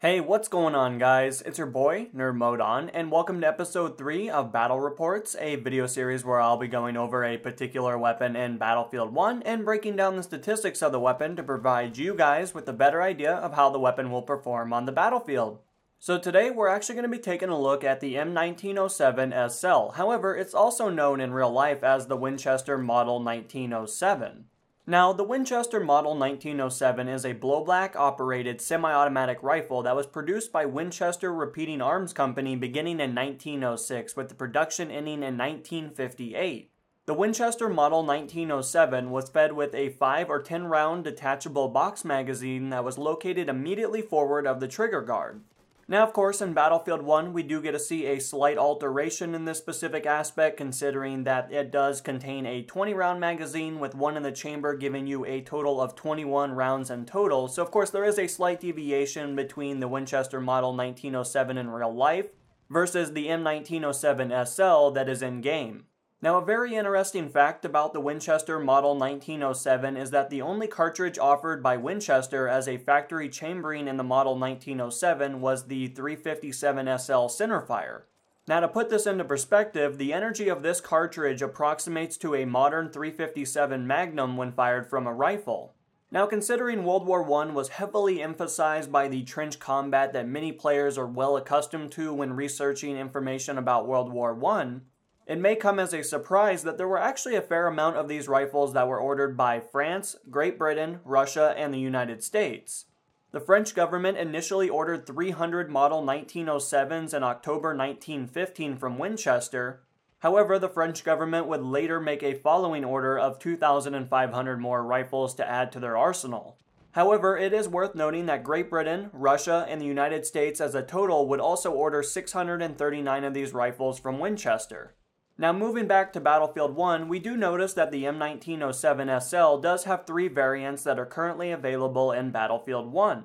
Hey, what's going on guys? It's your boy, NerdModon, and welcome to episode 3 of Battle Reports, a video series where I'll be going over a particular weapon in Battlefield 1 and breaking down the statistics of the weapon to provide you guys with a better idea of how the weapon will perform on the battlefield. So today we're actually going to be taking a look at the M1907 SL, however it's also known in real life as the Winchester Model 1907. Now, the Winchester Model 1907 is a blowback operated semi-automatic rifle that was produced by Winchester Repeating Arms Company beginning in 1906 with the production ending in 1958. The Winchester Model 1907 was fed with a 5 or 10 round detachable box magazine that was located immediately forward of the trigger guard. Now, of course, in Battlefield 1, we do get to see a slight alteration in this specific aspect, considering that it does contain a 20-round magazine with one in the chamber, giving you a total of 21 rounds in total. So, of course, there is a slight deviation between the Winchester Model 1907 in real life versus the M1907 SL that is in-game. Now, a very interesting fact about the Winchester Model 1907 is that the only cartridge offered by Winchester as a factory chambering in the Model 1907 was the 357 SL centerfire. Now, to put this into perspective, the energy of this cartridge approximates to a modern 357 Magnum when fired from a rifle. Now, considering World War I was heavily emphasized by the trench combat that many players are well accustomed to when researching information about World War I, it may come as a surprise that there were actually a fair amount of these rifles that were ordered by France, Great Britain, Russia, and the United States. The French government initially ordered 300 Model 1907s in October 1915 from Winchester. However, the French government would later make a following order of 2,500 more rifles to add to their arsenal. However, it is worth noting that Great Britain, Russia, and the United States as a total would also order 639 of these rifles from Winchester. Now, moving back to Battlefield 1, we do notice that the M1907 SL does have 3 variants that are currently available in Battlefield 1.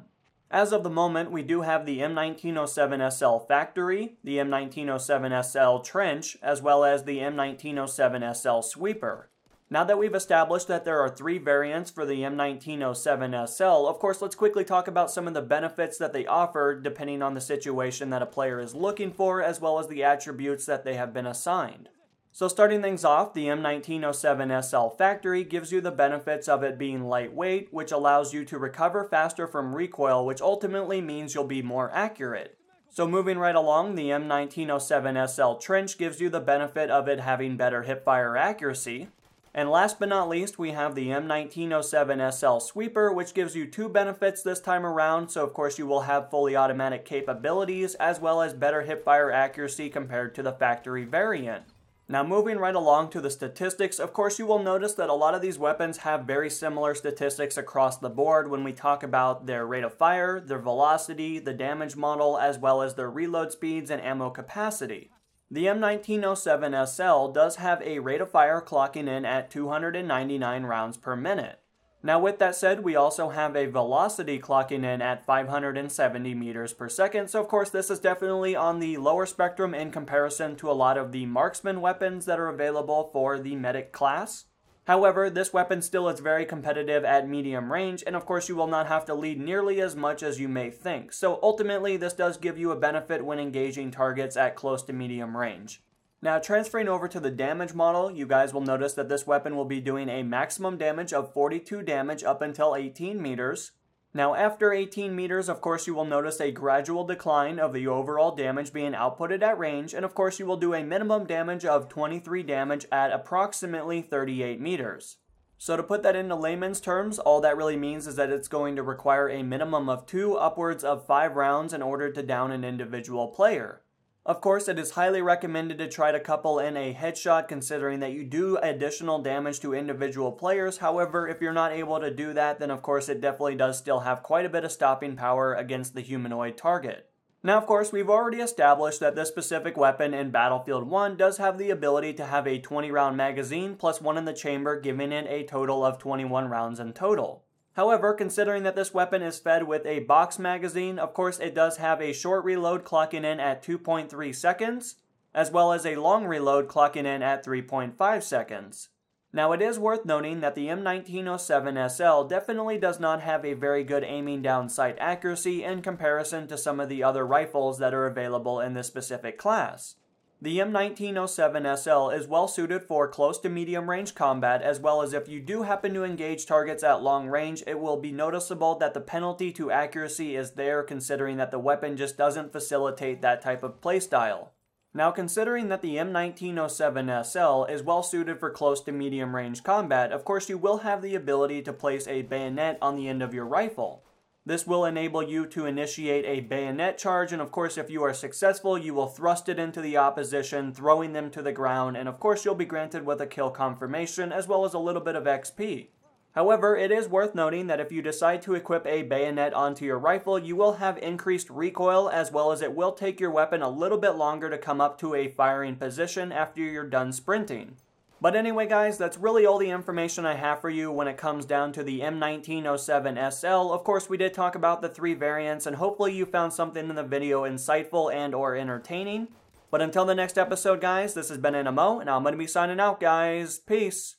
As of the moment, we do have the M1907 SL Factory, the M1907 SL Trench, as well as the M1907 SL Sweeper. Now that we've established that there are 3 variants for the M1907 SL, of course, let's quickly talk about some of the benefits that they offer depending on the situation that a player is looking for, as well as the attributes that they have been assigned. So starting things off, the M1907 SL Factory gives you the benefits of it being lightweight, which allows you to recover faster from recoil, which ultimately means you'll be more accurate. So moving right along, the M1907 SL Trench gives you the benefit of it having better hipfire accuracy. And last but not least, we have the M1907 SL Sweeper, which gives you 2 benefits this time around. So of course you will have fully automatic capabilities, as well as better hipfire accuracy compared to the factory variant. Now moving right along to the statistics, of course you will notice that a lot of these weapons have very similar statistics across the board when we talk about their rate of fire, their velocity, the damage model, as well as their reload speeds and ammo capacity. The M1907 SL does have a rate of fire clocking in at 299 rounds per minute. Now with that said, we also have a velocity clocking in at 570 meters per second, so of course this is definitely on the lower spectrum in comparison to a lot of the marksman weapons that are available for the medic class. However, this weapon still is very competitive at medium range, and of course you will not have to lead nearly as much as you may think, so ultimately this does give you a benefit when engaging targets at close to medium range. Now, transferring over to the damage model, you guys will notice that this weapon will be doing a maximum damage of 42 damage up until 18 meters. Now, after 18 meters, of course, you will notice a gradual decline of the overall damage being outputted at range, and of course, you will do a minimum damage of 23 damage at approximately 38 meters. So to put that into layman's terms, all that really means is that it's going to require a minimum of 2 upwards of 5 rounds in order to down an individual player. Of course, it is highly recommended to try to couple in a headshot considering that you do additional damage to individual players. However, if you're not able to do that, then of course it definitely does still have quite a bit of stopping power against the humanoid target. Now, of course, we've already established that this specific weapon in Battlefield 1 does have the ability to have a 20-round magazine plus one in the chamber, giving it a total of 21 rounds in total. However, considering that this weapon is fed with a box magazine, of course it does have a short reload clocking in at 2.3 seconds, as well as a long reload clocking in at 3.5 seconds. Now it is worth noting that the M1907 SL definitely does not have a very good aiming down sight accuracy in comparison to some of the other rifles that are available in this specific class. The M1907 SL is well suited for close to medium range combat, as well as if you do happen to engage targets at long range, it will be noticeable that the penalty to accuracy is there, considering that the weapon just doesn't facilitate that type of playstyle. Now, considering that the M1907 SL is well suited for close to medium range combat, of course you will have the ability to place a bayonet on the end of your rifle. This will enable you to initiate a bayonet charge, and of course if you are successful, you will thrust it into the opposition, throwing them to the ground, and of course you'll be granted with a kill confirmation as well as a little bit of XP. However, it is worth noting that if you decide to equip a bayonet onto your rifle, you will have increased recoil, as well as it will take your weapon a little bit longer to come up to a firing position after you're done sprinting. But anyway guys, that's really all the information I have for you when it comes down to the M1907 SL. Of course, we did talk about the 3 variants, and hopefully you found something in the video insightful and or entertaining. But until the next episode guys, this has been NMO, and I'm going to be signing out guys. Peace!